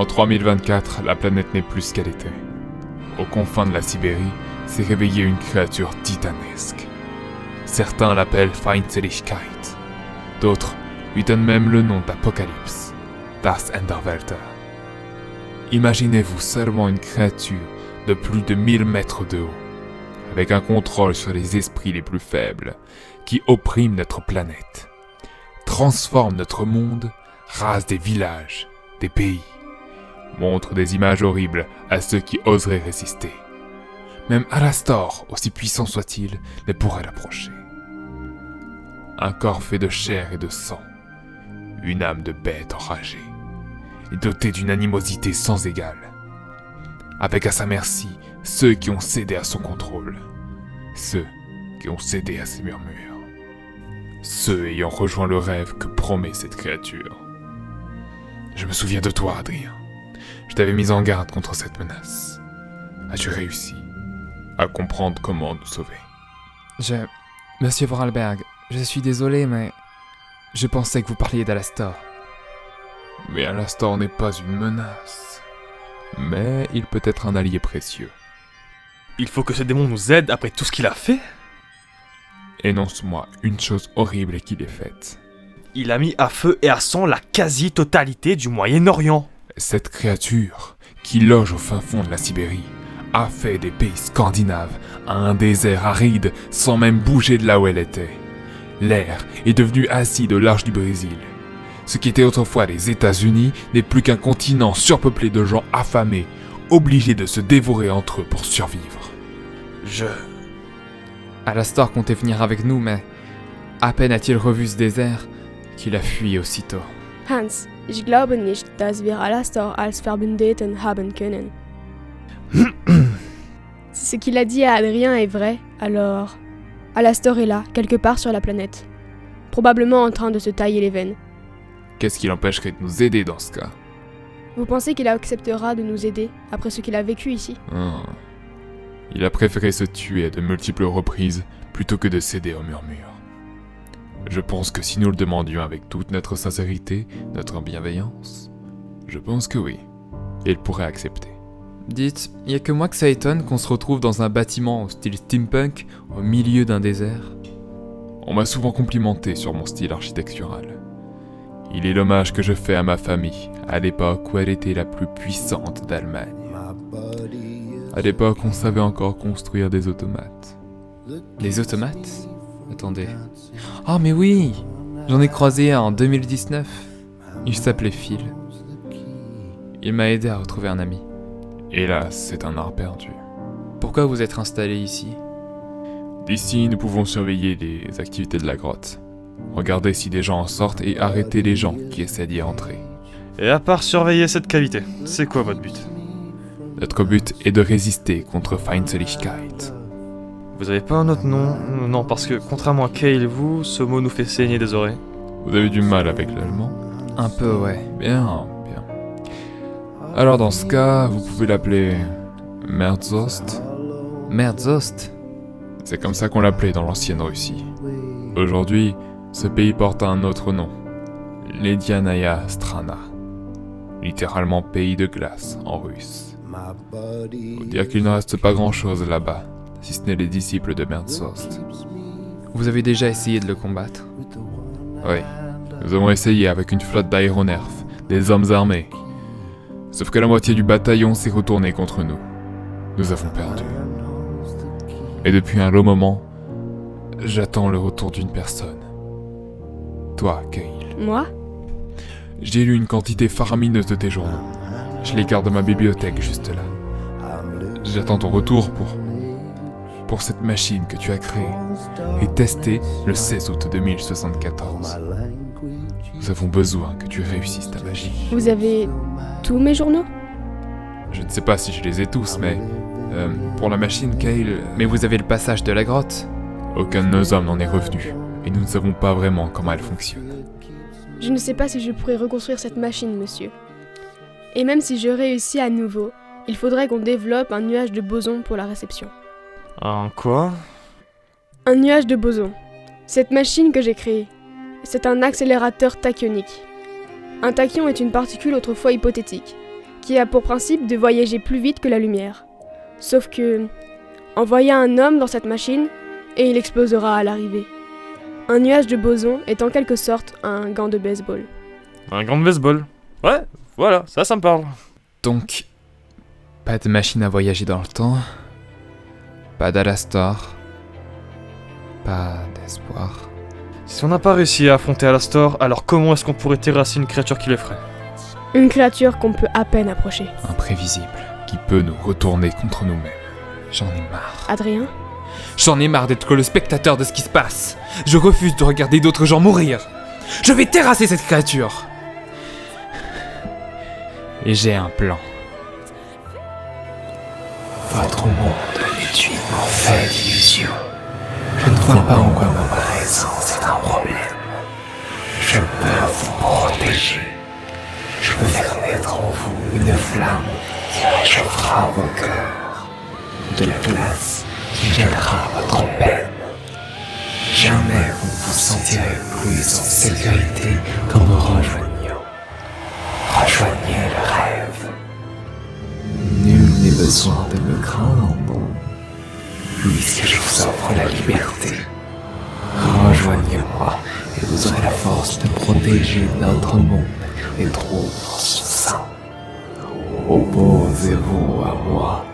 En 3024, la planète n'est plus ce qu'elle était. Aux confins de la Sibérie s'est réveillée une créature titanesque. Certains l'appellent Feindseligkeit. D'autres lui donnent même le nom d'Apocalypse, Das Enderwelter. Imaginez-vous seulement une créature de plus de 1000 mètres de haut, avec un contrôle sur les esprits les plus faibles, qui opprime notre planète, transforme notre monde, rase des villages, des pays, montre des images horribles à ceux qui oseraient résister. Même Alastor, aussi puissant soit-il, ne pourrait l'approcher. Un corps fait de chair et de sang, une âme de bête enragée, et doté d'une animosité sans égale, avec à sa merci ceux qui ont cédé à son contrôle, ceux qui ont cédé à ses murmures, ceux ayant rejoint le rêve que promet cette créature. Je me souviens de toi, Adrien. Je t'avais mis en garde contre cette menace. As-tu réussi à comprendre comment nous sauver? Monsieur Vorarlberg, je suis désolé, mais je pensais que vous parliez d'Alastor. Mais Alastor n'est pas une menace. Mais il peut être un allié précieux. Il faut que ce démon nous aide après tout ce qu'il a fait? Énonce-moi une chose horrible qu'il ait faite. Il a mis à feu et à sang la quasi-totalité du Moyen-Orient. Cette créature, qui loge au fin fond de la Sibérie, a fait des pays scandinaves un désert aride sans même bouger de là où elle était. L'air est devenu acide au large du Brésil. Ce qui était autrefois les États-Unis n'est plus qu'un continent surpeuplé de gens affamés, obligés de se dévorer entre eux pour survivre. Alastor comptait venir avec nous, mais à peine a-t-il revu ce désert qu'il a fui aussitôt. Hans, ich glaube nicht, dass wir Alastor als Verbündeten haben können. Si ce qu'il a dit à Adrien est vrai, alors Alastor est là, quelque part sur la planète. Probablement en train de se tailler les veines. Qu'est-ce qui l'empêcherait de nous aider dans ce cas? Vous pensez qu'il acceptera de nous aider après ce qu'il a vécu ici? Il a préféré se tuer à de multiples reprises plutôt que de céder aux murmures. Je pense que si nous le demandions avec toute notre sincérité, notre bienveillance, je pense que oui, il pourrait accepter. Dites, y a que moi que ça étonne qu'on se retrouve dans un bâtiment au style steampunk au milieu d'un désert. On m'a souvent complimenté sur mon style architectural. Il est l'hommage que je fais à ma famille, à l'époque où elle était la plus puissante d'Allemagne. À l'époque, on savait encore construire des automates. Des automates? Attendez. Ah mais oui! J'en ai croisé un en 2019. Il s'appelait Phil. Il m'a aidé à retrouver un ami. Hélas, c'est un art perdu. Pourquoi vous êtes installé ici? D'ici, nous pouvons surveiller les activités de la grotte. Regarder si des gens en sortent et arrêter les gens qui essaient d'y entrer. Et à part surveiller cette cavité, c'est quoi votre but? Notre but est de résister contre Feindseligkeit. Vous avez pas un autre nom? Non, parce que contrairement à Kale et vous, ce mot nous fait saigner des oreilles. Vous avez du mal avec l'allemand? Un peu, ouais. Bien. Alors dans ce cas, vous pouvez l'appeler Merzost. Merzost? C'est comme ça qu'on l'appelait dans l'ancienne Russie. Aujourd'hui, ce pays porte un autre nom, Ledianaya Strana, littéralement pays de glace en russe. Faut dire qu'il ne reste pas grand-chose là-bas, si ce n'est les disciples de Merzost. Vous avez déjà essayé de le combattre? Oui, nous avons essayé avec une flotte d'aéronerfs, des hommes armés. Sauf que la moitié du bataillon s'est retourné contre nous. Nous avons perdu. Et depuis un long moment, j'attends le retour d'une personne. Toi, Kale. Moi? J'ai lu une quantité faramineuse de tes journaux. Je les garde dans ma bibliothèque juste là. J'attends ton retour pour cette machine que tu as créée et testée le 16 août 2074. Nous avons besoin que tu réussisses ta magie. Vous avez tous mes journaux? Je ne sais pas si je les ai tous, mais pour la machine, Kale... Mais vous avez le passage de la grotte? Aucun de nos hommes n'en est revenu, et nous ne savons pas vraiment comment elle fonctionne. Je ne sais pas si je pourrais reconstruire cette machine, monsieur. Et même si je réussis à nouveau, il faudrait qu'on développe un nuage de boson pour la réception. Un quoi? Un nuage de boson. Cette machine que j'ai créée, c'est un accélérateur tachyonique. Un tachyon est une particule autrefois hypothétique, qui a pour principe de voyager plus vite que la lumière. Sauf que, envoyez un homme dans cette machine et il explosera à l'arrivée. Un nuage de boson est en quelque sorte un gant de baseball. Un gant de baseball. Ouais, voilà, ça me parle. Donc, pas de machine à voyager dans le temps, pas d'Alastor, pas d'espoir. Si on n'a pas réussi à affronter Alastor, alors comment est-ce qu'on pourrait terrasser une créature qui l'effraie? Une créature qu'on peut à peine approcher. Imprévisible. Qui peut nous retourner contre nous-mêmes. J'en ai marre. Adrien? J'en ai marre d'être que le spectateur de ce qui se passe. Je refuse de regarder d'autres gens mourir. Je vais terrasser cette créature. Et j'ai un plan. Votre monde est une mauvaise illusion. Je ne vois pas en quoi ma présence est un problème. Je peux vous protéger. Je peux faire naître en vous une flamme qui réchauffera vos cœurs, de la glace qui gèlera votre peine. Jamais vous ne vous sentirez plus en sécurité qu'en me rejoignant. Rejoignez le rêve. Nul n'est besoin de me craindre, puisque je vous offre la liberté. Rejoignez-moi et vous aurez la force de protéger notre monde et trouver son sein. Opposez-vous à moi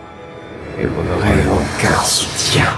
et vous n'aurez aucun soutien.